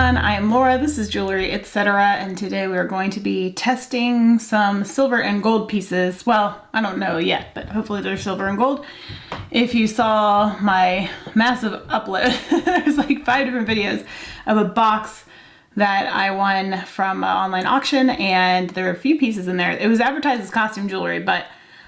everyone, I am Laura, this is Jewelry Etc. and today we are going to be testing some silver and gold pieces. Well, I don't know yet, but hopefully they're silver and gold. If you saw my massive upload, there's like 5 different videos of a box that I won from an online auction, and there were a few pieces in there. It was advertised as costume jewelry, but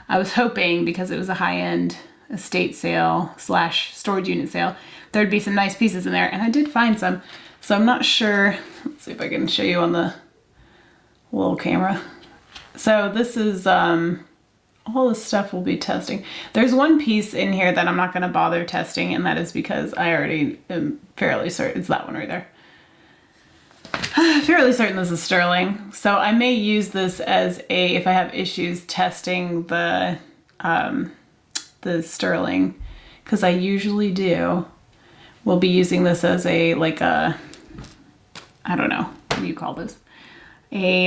I was hoping because it was a high-end estate sale / storage unit sale, there'd be some nice pieces in there, and I did find some. So I'm not sure. Let's see if I can show you on the little camera. So this is all the stuff we'll be testing. There's one piece in here that I'm not going to bother testing, and that is because I already am fairly certain it's that one right there. Fairly certain this is sterling. So I may use this as a, if I have issues testing the sterling, because I usually do. We'll be using this as a, like a, I don't know, what do you call this? A,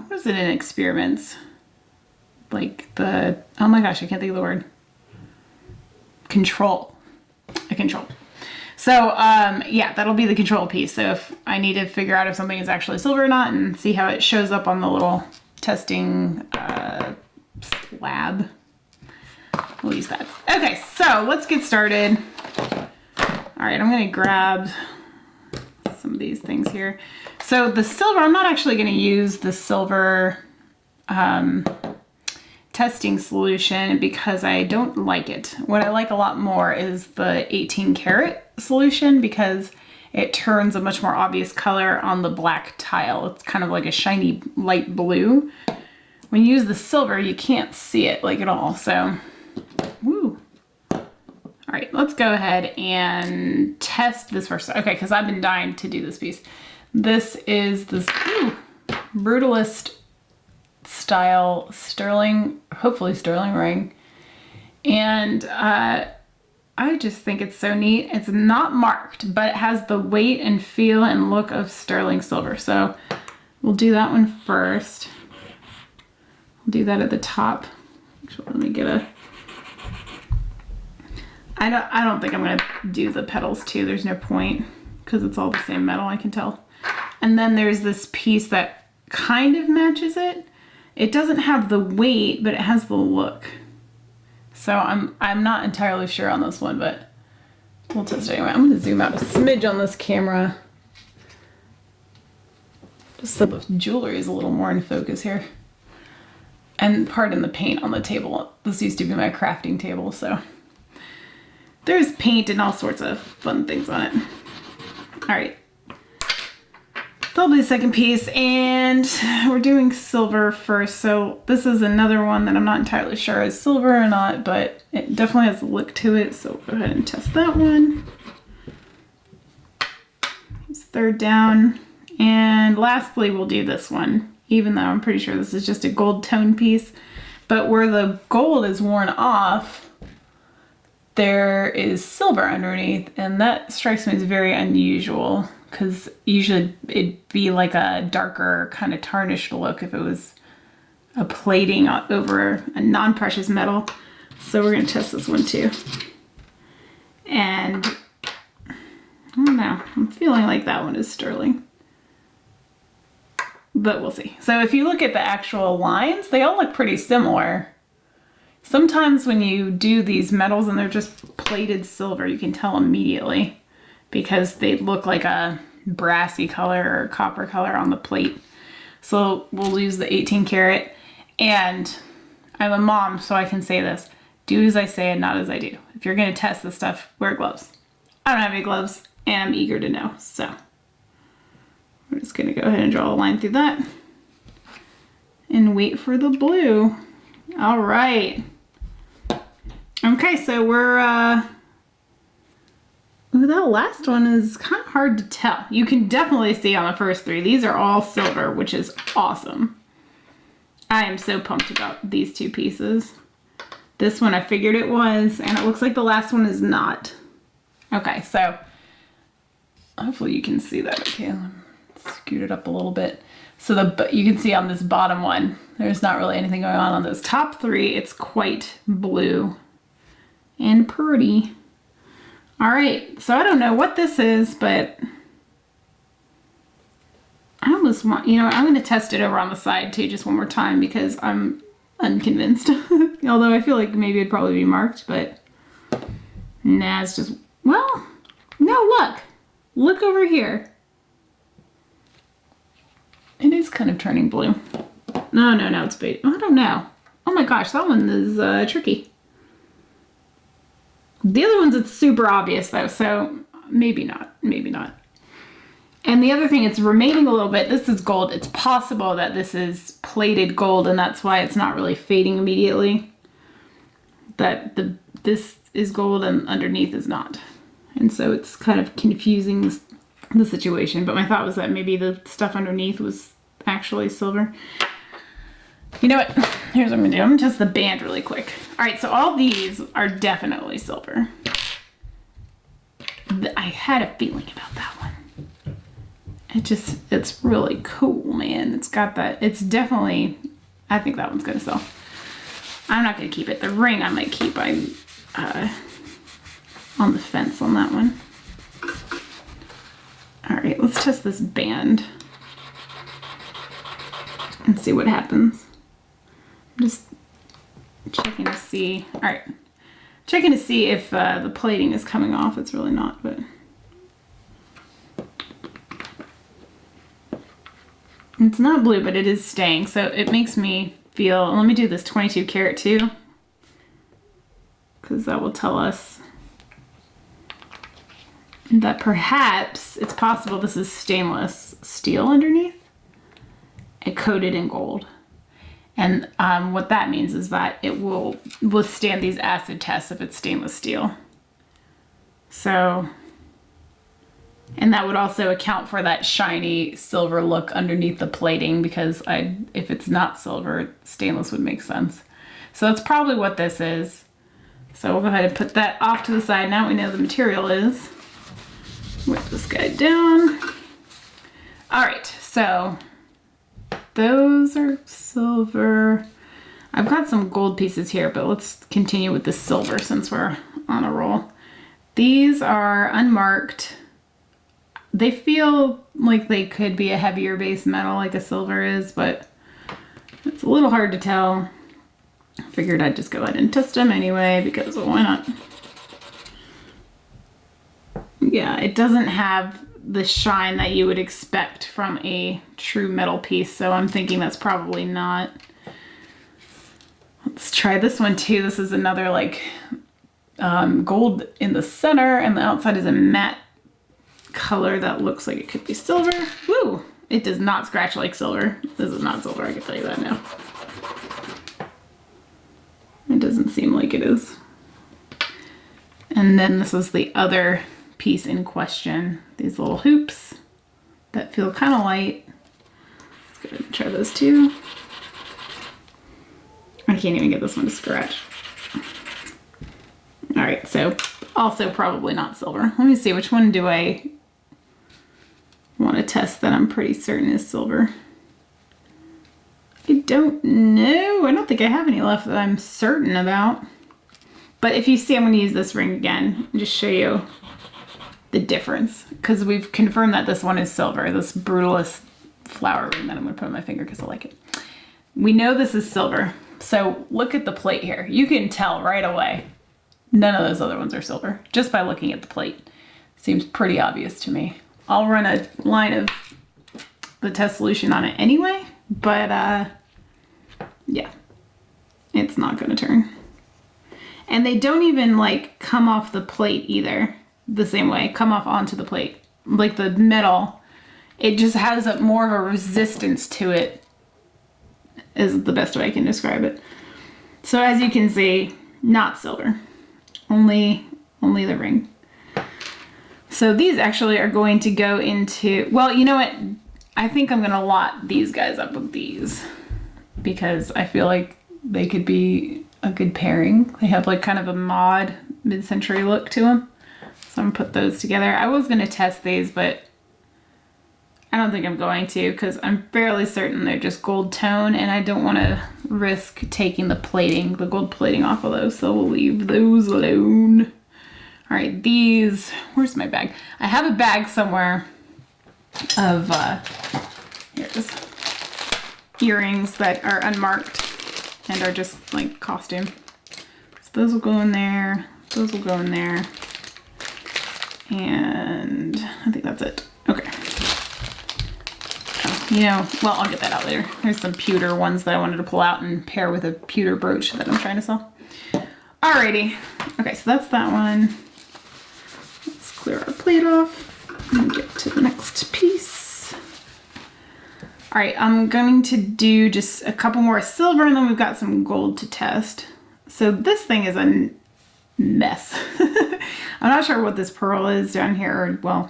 what is it in experiments? Like the, oh my gosh, I can't think of the word. Control. A control. So, yeah, that'll be the control piece. So if I need to figure out if something is actually silver or not and see how it shows up on the little testing slab, we'll use that. Okay, so let's get started. All right, I'm gonna grab some of these things here. So the silver, I'm not actually gonna use the silver testing solution because I don't like it. What I like a lot more is the 18 karat solution because it turns a much more obvious color on the black tile. It's kind of like a shiny light blue. When you use the silver, you can't see it like at all, so, woo. All right, let's go ahead and test this first. Okay, because I've been dying to do this piece. This is this Brutalist style sterling, hopefully sterling ring. And I just think it's so neat. It's not marked, but it has the weight and feel and look of sterling silver. So we'll do that one first. We'll do that at the top. Actually, let me get a, I don't think I'm gonna do the petals too. There's no point because it's all the same metal, I can tell. And then there's this piece that kind of matches it. It doesn't have the weight, but it has the look. So I'm not entirely sure on this one, but we'll test it anyway. I'm gonna zoom out a smidge on this camera, just so the jewelry is a little more in focus here. And pardon the paint on the table. This used to be my crafting table, so there's paint and all sorts of fun things on it. All right, that'll be the second piece, and we're doing silver first. So this is another one that I'm not entirely sure is silver or not, but it definitely has a look to it. So go ahead and test that one. It's third down. And lastly, we'll do this one, even though I'm pretty sure this is just a gold tone piece. But where the gold is worn off, there is silver underneath, and that strikes me as very unusual because usually it'd be like a darker kind of tarnished look if it was a plating over a non-precious metal. So we're gonna test this one too. And I don't know, I'm feeling like that one is sterling, but we'll see. So if you look at the actual lines, they all look pretty similar. Sometimes when you do these metals and they're just plated silver, you can tell immediately because they look like a brassy color or copper color on the plate. So we'll use the 18 karat. And I'm a mom, so I can say this: do as I say and not as I do. If you're going to test this stuff, wear gloves. I don't have any gloves, and I'm eager to know. So we're just going to go ahead and draw a line through that and wait for the blue. All right. Okay, so we're, ooh, that last one is kind of hard to tell. You can definitely see on the first 3, these are all silver, which is awesome. I am so pumped about these 2 pieces. This one I figured it was, and it looks like the last one is not. Okay, so hopefully you can see that. Okay, scoot it up a little bit. So you can see on this bottom one, there's not really anything going on those top 3. It's quite blue and pretty. All right, so I don't know what this is, but just want, you know, I'm going to test it over on the side too, just one more time because I'm unconvinced. Although I feel like maybe it'd probably be marked, but nah, it's just, well, no, look over here. It is kind of turning blue. No, it's beige. I don't know. Oh my gosh, that one is tricky. The other one's, it's super obvious though, so maybe not. And the other thing, it's remaining a little bit. This is gold. It's possible that this is plated gold, and that's why it's not really fading immediately. That this is gold and underneath is not. And so it's kind of confusing the situation. But my thought was that maybe the stuff underneath was actually silver. You know what? Here's what I'm gonna do. I'm gonna test the band really quick. All right, so all these are definitely silver. I had a feeling about that one. It's really cool, man. It's got that, it's definitely, I think that one's gonna sell. I'm not gonna keep it. The ring I might keep. I'm on the fence on that one. All right, let's test this band and see what happens. I'm just checking to see. All right, checking to see if the plating is coming off. It's really not, but it's not blue, but it is staying. So it makes me feel, let me do this 22 karat too, because that will tell us that perhaps it's possible this is stainless steel underneath and coated in gold. And what that means is that it will withstand these acid tests if it's stainless steel. So, and that would also account for that shiny silver look underneath the plating, because if it's not silver, stainless would make sense. So that's probably what this is. So we'll go ahead and put that off to the side. Now we know the material is. Whip this guy down. All right, so those are silver. I've got some gold pieces here, but let's continue with the silver since we're on a roll. These are unmarked. They feel like they could be a heavier base metal like a silver is, but it's a little hard to tell. I figured I'd just go ahead and test them anyway, because well, why not? Yeah, it doesn't have the shine that you would expect from a true metal piece, so I'm thinking that's probably not. Let's try this one too. This is another like gold in the center, and the outside is a matte color that looks like it could be silver. Woo! It does not scratch like silver. This is not silver, I can tell you that now. It doesn't seem like it is. And then this is the other piece in question. These little hoops that feel kind of light. Let's go ahead and try those too. I can't even get this one to scratch. All right, so also probably not silver. Let me see, which one do I want to test that I'm pretty certain is silver? I don't know. I don't think I have any left that I'm certain about. But if you see, I'm going to use this ring again and just show you the difference, because we've confirmed that this one is silver, this Brutalist flower ring that I'm going to put on my finger because I like it. We know this is silver. So look at the plate here. You can tell right away none of those other ones are silver just by looking at the plate. Seems pretty obvious to me. I'll run a line of the test solution on it anyway, but yeah, it's not going to turn. And they don't even like come off the plate either the same way, come off onto the plate. Like the metal, it just has a more of a resistance to it, is the best way I can describe it. So as you can see, not silver, only the ring. So these actually are going to go into, well, you know what? I think I'm gonna lot these guys up with these because I feel like they could be a good pairing. They have like kind of a mod mid-century look to them. So I'm gonna put those together. I was gonna test these, but I don't think I'm going to because I'm fairly certain they're just gold tone and I don't want to risk taking the gold plating off of those, so we'll leave those alone. All right, these, where's my bag? I have a bag somewhere of, here, is. Earrings that are unmarked and are just like costume. So those will go in there. Those will go in there. And I think that's it. Okay. Oh, you know, well, I'll get that out later. There's some pewter ones that I wanted to pull out and pair with a pewter brooch that I'm trying to sell. Alrighty. Okay, so that's that one. Let's clear our plate off and get to the next piece. Alright, I'm going to do just a couple more silver and then we've got some gold to test. So this thing is a mess. I'm not sure what this pearl is down here, or, well,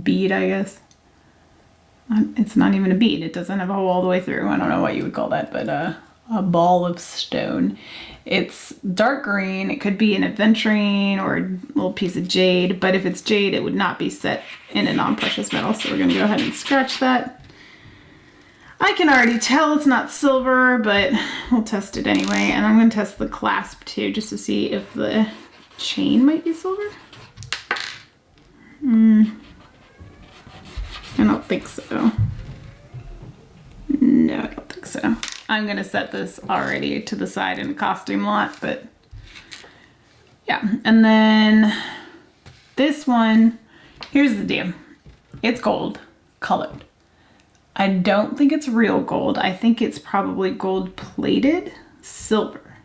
bead, I guess. It's not even a bead. It doesn't have a hole all the way through. I don't know what you would call that, but a ball of stone. It's dark green. It could be an aventurine or a little piece of jade, but if it's jade, it would not be set in a non-precious metal, so we're going to go ahead and scratch that. I can already tell it's not silver, but we'll test it anyway. And I'm going to test the clasp too, just to see if the chain might be silver. I don't think so. No, I don't think so. I'm going to set this already to the side in a costume lot, but yeah. And then this one, here's the deal. It's gold colored. I don't think it's real gold. I think it's probably gold plated silver.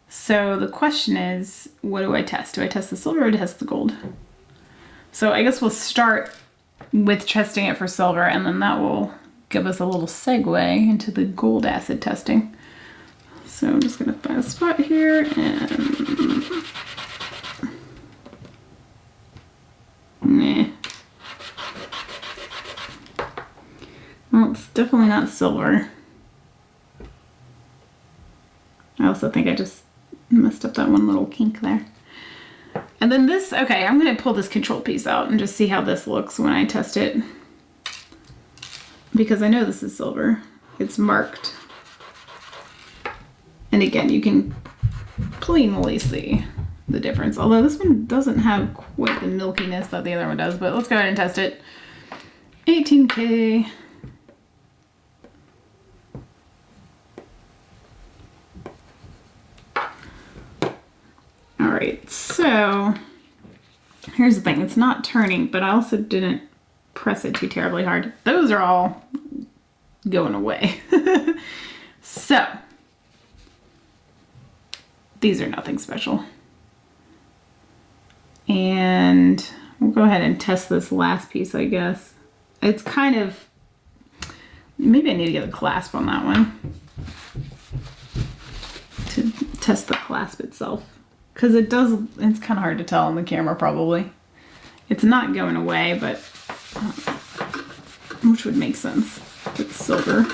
So the question is, what do I test? Do I test the silver or test the gold? So I guess we'll start with testing it for silver, and then that will give us a little segue into the gold acid testing. So I'm just gonna find a spot here and well, it's definitely not silver. I also think I just messed up that one little kink there. And then this, okay, I'm gonna pull this control piece out and just see how this looks when I test it. Because I know this is silver. It's marked. And again, you can plainly see the difference. Although this one doesn't have quite the milkiness that the other one does, but let's go ahead and test it. 18K. Alright, so here's the thing. It's not turning, but I also didn't press it too terribly hard. Those are all going away. So, these are nothing special. And we'll go ahead and test this last piece, I guess. It's kind of, maybe I need to get a clasp on that one to test the clasp itself. Because it does, it's kind of hard to tell on the camera probably. It's not going away, but, which would make sense. It's silver.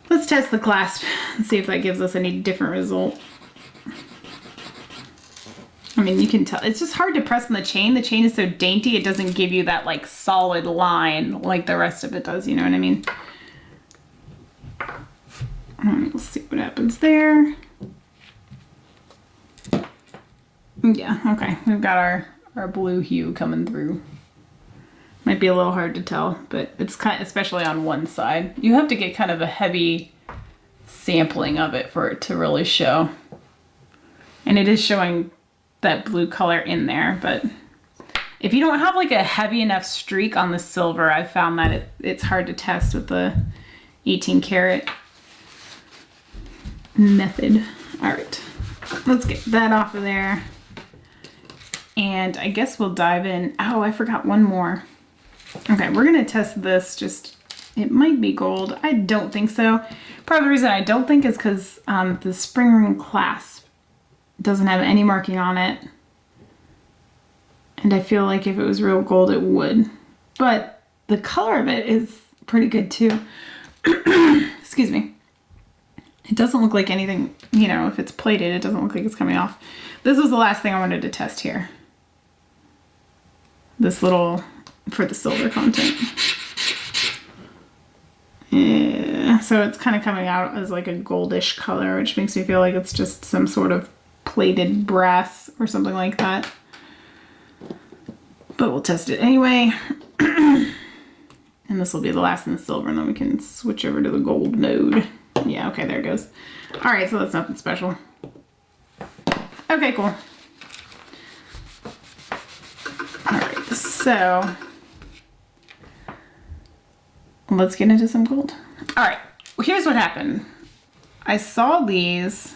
Let's test the clasp and see if that gives us any different result. I mean, you can tell, it's just hard to press on the chain. The chain is so dainty, it doesn't give you that like solid line like the rest of it does, you know what I mean? We'll see what happens there. Yeah, okay, we've got our blue hue coming through. Might be a little hard to tell, but it's kind of, especially on one side. You have to get kind of a heavy sampling of it for it to really show. And it is showing that blue color in there, but if you don't have like a heavy enough streak on the silver, I've found that it's hard to test with the 18 karat method. All right, let's get that off of there. And I guess we'll dive in. Oh, I forgot one more. Okay, we're gonna test this. Just, it might be gold. I don't think so. Part of the reason I don't think is because the spring ring clasp doesn't have any marking on it. And I feel like if it was real gold, it would. But the color of it is pretty good too. Excuse me. It doesn't look like anything, you know, if it's plated, it doesn't look like it's coming off. This was the last thing I wanted to test here. This little, for the silver content. Yeah, so it's kind of coming out as like a goldish color, which makes me feel like it's just some sort of plated brass or something like that. But we'll test it anyway. And And this will be the last in the silver, and then we can switch over to the gold node. Yeah, okay, there it goes. All right, so that's nothing special. Okay, cool. All right, so let's get into some gold. All right, well, here's what happened. I saw these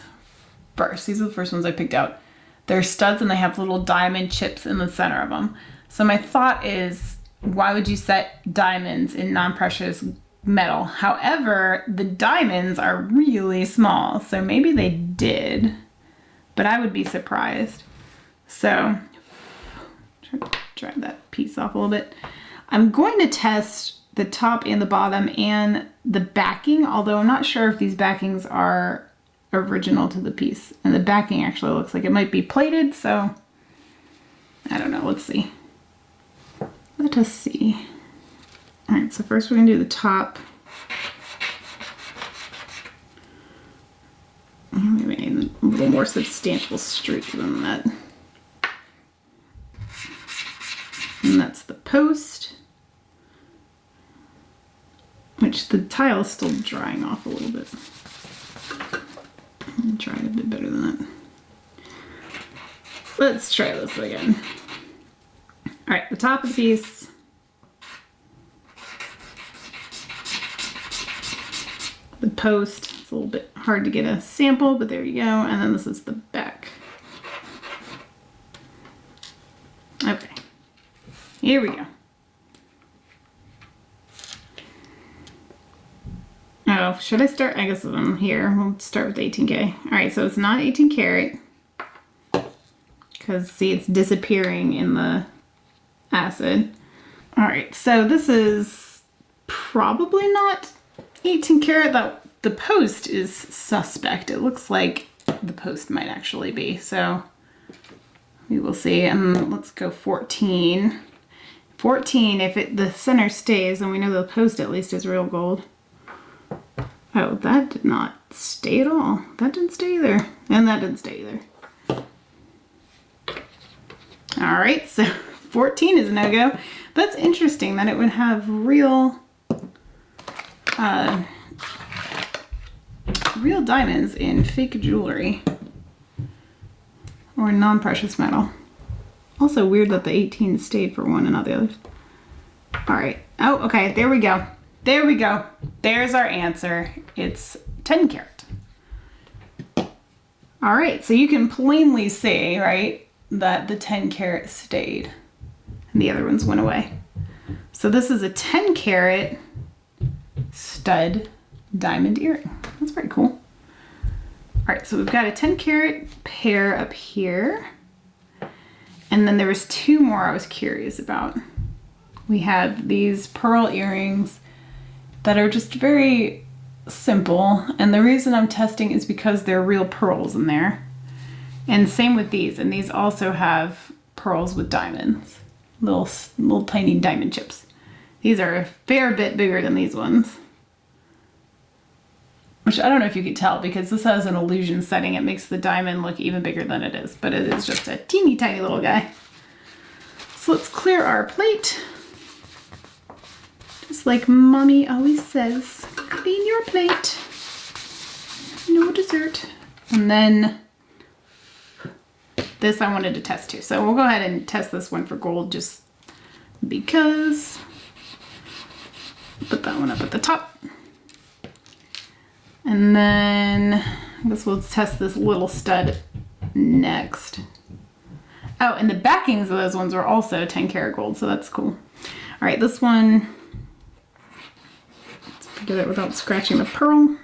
first. These are the first ones I picked out. They're studs and they have little diamond chips in the center of them. So my thought is, why would you set diamonds in non-precious metal? However, the diamonds are really small, so maybe they did, but I would be surprised. So, try that piece off a little bit. I'm going to test the top and the bottom and the backing, although I'm not sure if these backings are original to the piece. And the backing actually looks like it might be plated, so I don't know. Let's see. Let us see. All right, so first we're gonna do the top. We need a little more substantial streak than that. And that's the post, which the tile is still drying off a little bit. I'll try it a bit better than that. Let's try this again. All right, the top of the piece. The post, it's a little bit hard to get a sample, but there you go. And then this is the back. Okay, here we go. Oh, should I start? I guess I'm here. We'll start with 18K. All right, so it's not 18 karat because see, it's disappearing in the acid. All right, so this is probably not 18 karat. The post is suspect. It looks like the post might actually be. So we will see. And let's go 14. 14. If the center stays, then we know the post at least is real gold. Oh, that did not stay at all. That didn't stay either. And that didn't stay either. All right, so 14 is a no-go. That's interesting that it would have real real diamonds in fake jewelry or non-precious metal. Also weird that the 18 stayed for one and not the others. All right. Oh, okay, there we go. There we go. There's our answer. It's 10 karat. All right, so you can plainly see, right, that the 10 karat stayed and the other ones went away. So this is a 10 karat stud diamond earring. That's pretty cool. All right, so we've got a 10 karat pair up here. And then there was two more I was curious about. We have these pearl earrings that are just very simple. And the reason I'm testing is because there are real pearls in there. And same with these. And these also have pearls with diamonds. Little tiny diamond chips. These are a fair bit bigger than these ones. Which I don't know if you could tell because this has an illusion setting. It makes the diamond look even bigger than it is. But it is just a teeny tiny little guy. So let's clear our plate. Just like Mommy always says, clean your plate. No dessert. And then this I wanted to test too. So we'll go ahead and test this one for gold just because. Put that one up at the top. And then I guess we'll test this little stud next. Oh, and the backings of those ones are also 10 karat gold, so that's cool. All right, this one, let's get it without scratching the pearl.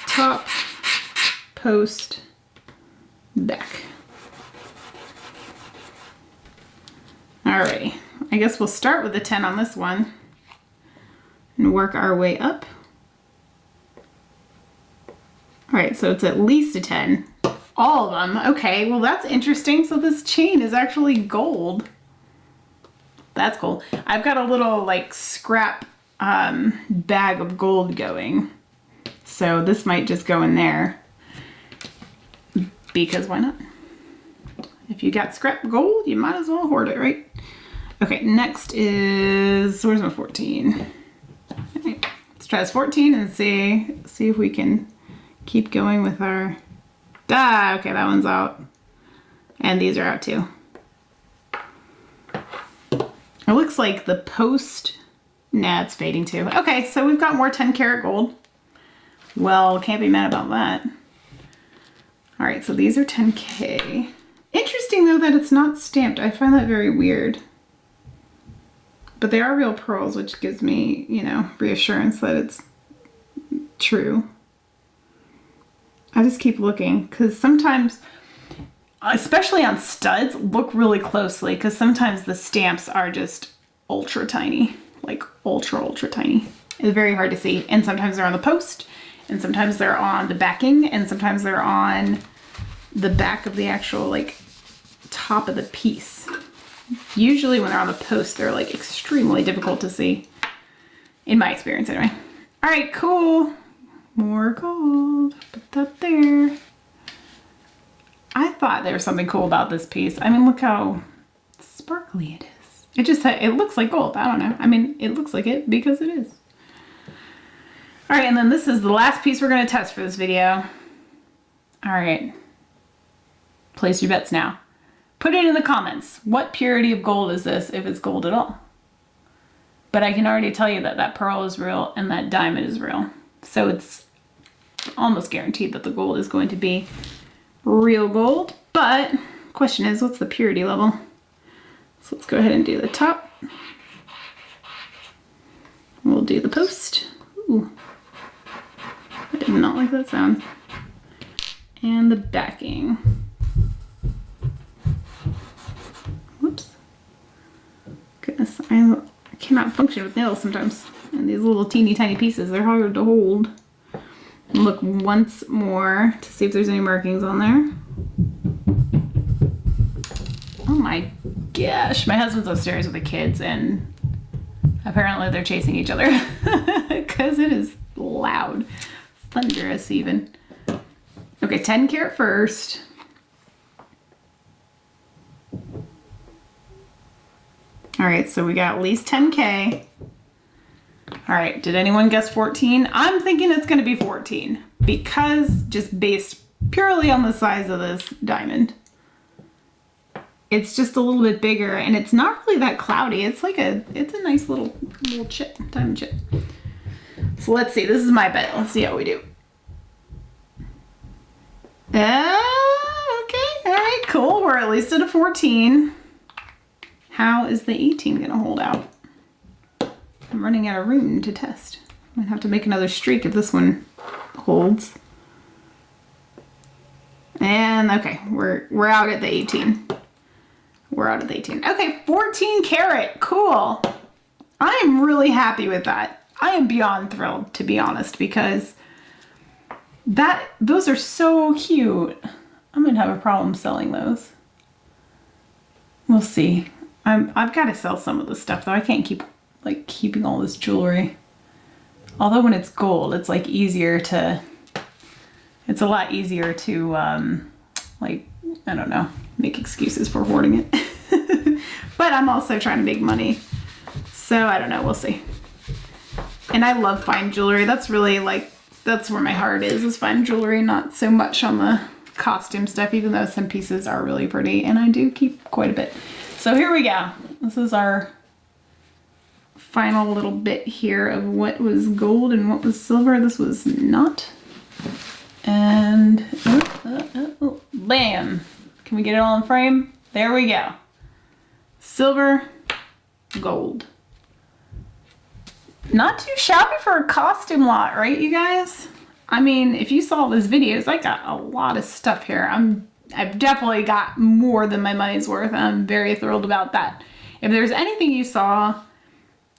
Top, post, back. Alrighty, I guess we'll start with a 10 on this one and work our way up. All right, so it's at least a 10. All of them. Okay, well that's interesting. So this chain is actually gold. That's cool. I've got a little like scrap bag of gold going. So this might just go in there. Because why not? If you got scrap gold, you might as well hoard it, right? Okay, next is, where's my 14? Right, let's try this 14 and see if we can keep going with our, okay, that one's out. And these are out too. It looks like the post, nah, it's fading too. Okay, so we've got more 10 karat gold. Well, can't be mad about that. All right, so these are 10K. Interesting though that it's not stamped. I find that very weird. But they are real pearls, which gives me, you know, reassurance that it's true. I just keep looking because sometimes, especially on studs, look really closely because sometimes the stamps are just ultra tiny, like ultra tiny. It's very hard to see. And sometimes they're on the post, and sometimes they're on the backing, and sometimes they're on the back of the actual like top of the piece. Usually when they're on the post, they're like extremely difficult to see, in my experience anyway. All right, cool. More gold. Put that there. I thought there was something cool about this piece. I mean, look how sparkly it is. It looks like gold. I don't know. I mean, it looks like it because it is. All right, and then this is the last piece we're going to test for this video. All right. Place your bets now. Put it in the comments. What purity of gold is this, if it's gold at all? But I can already tell you that that pearl is real and that diamond is real. So it's almost guaranteed that the gold is going to be real gold. But question is, what's the purity level? So let's go ahead and do the top. We'll do the post. Ooh. I did not like that sound. And the backing. Whoops. Goodness, I cannot function with nails sometimes. And these little teeny tiny pieces, they're hard to hold. Look once more to see if there's any markings on there. Oh my gosh. My husband's upstairs with the kids and apparently they're chasing each other because it is loud. Thunderous even. Okay, 10 karat first. All right, so we got at least 10K. All right, did anyone guess 14? I'm thinking it's gonna be 14 because just based purely on the size of this diamond. It's just a little bit bigger and it's not really that cloudy. It's a nice little chip, diamond chip. So let's see, this is my bet. Let's see how we do. Okay, all right, cool. We're at least at a 14. How is the 18 gonna hold out? I'm running out of room to test. I'm gonna have to make another streak if this one holds. And okay, we're out at the 18. We're out at the 18. Okay, 14 karat, cool. I am really happy with that. I am beyond thrilled, to be honest, because those are so cute. I'm gonna have a problem selling those. We'll see. I've got to sell some of this stuff though. I can't keep like keeping all this jewelry. Although when it's gold, it's like easier to, it's a lot easier to like, I don't know, make excuses for hoarding it. But I'm also trying to make money. So I don't know, we'll see. And I love fine jewelry. That's really like, that's where my heart is fine jewelry, not so much on the costume stuff, even though some pieces are really pretty and I do keep quite a bit. So here we go. This is our final little bit here of what was gold and what was silver. This was not. And bam. Can we get it all in frame? There we go. Silver, gold. Not too shabby for a costume lot, right, you guys? I mean, if you saw these videos, I got a lot of stuff here. I've definitely got more than my money's worth. And I'm very thrilled about that. If there's anything you saw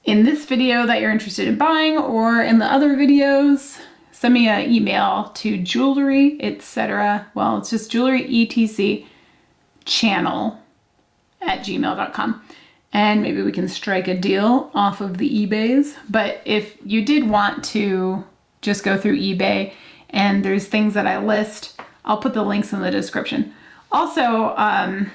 in this video that you're interested in buying or in the other videos, send me an email to jewelry, etc. Well, it's just jewelry etc channel@gmail.com. And maybe we can strike a deal off of the eBays. But if you did want to just go through eBay and there's things that I list, I'll put the links in the description. Also, I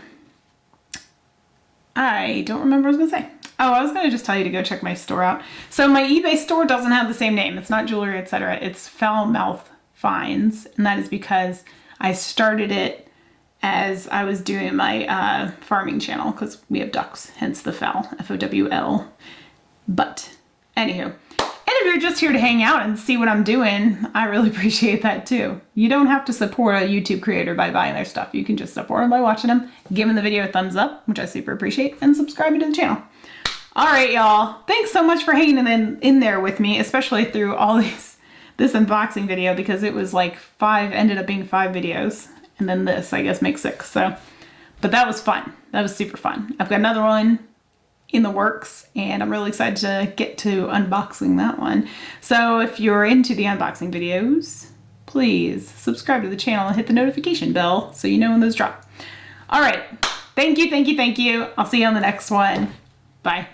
I don't remember what I was gonna say. Oh, I was gonna just tell you to go check my store out. So my eBay store doesn't have the same name. It's not Jewelry Etc. It's Foul Mouth Finds, and that is because I started it as I was doing my farming channel because we have ducks, hence the fowl, F-O-W-L. But anywho, and if you're just here to hang out and see what I'm doing, I really appreciate that too. You don't have to support a YouTube creator by buying their stuff. You can just support them by watching them, giving the video a thumbs up, which I super appreciate, and subscribing to the channel. All right, y'all. Thanks so much for hanging in there with me, especially through all this unboxing video, because it was like ended up being 5 videos. And then this, I guess, makes 6. So, but that was fun. That was super fun. I've got another one in the works, and I'm really excited to get to unboxing that one. So if you're into the unboxing videos, please subscribe to the channel and hit the notification bell so you know when those drop. All right. Thank you, thank you, thank you. I'll see you on the next one. Bye.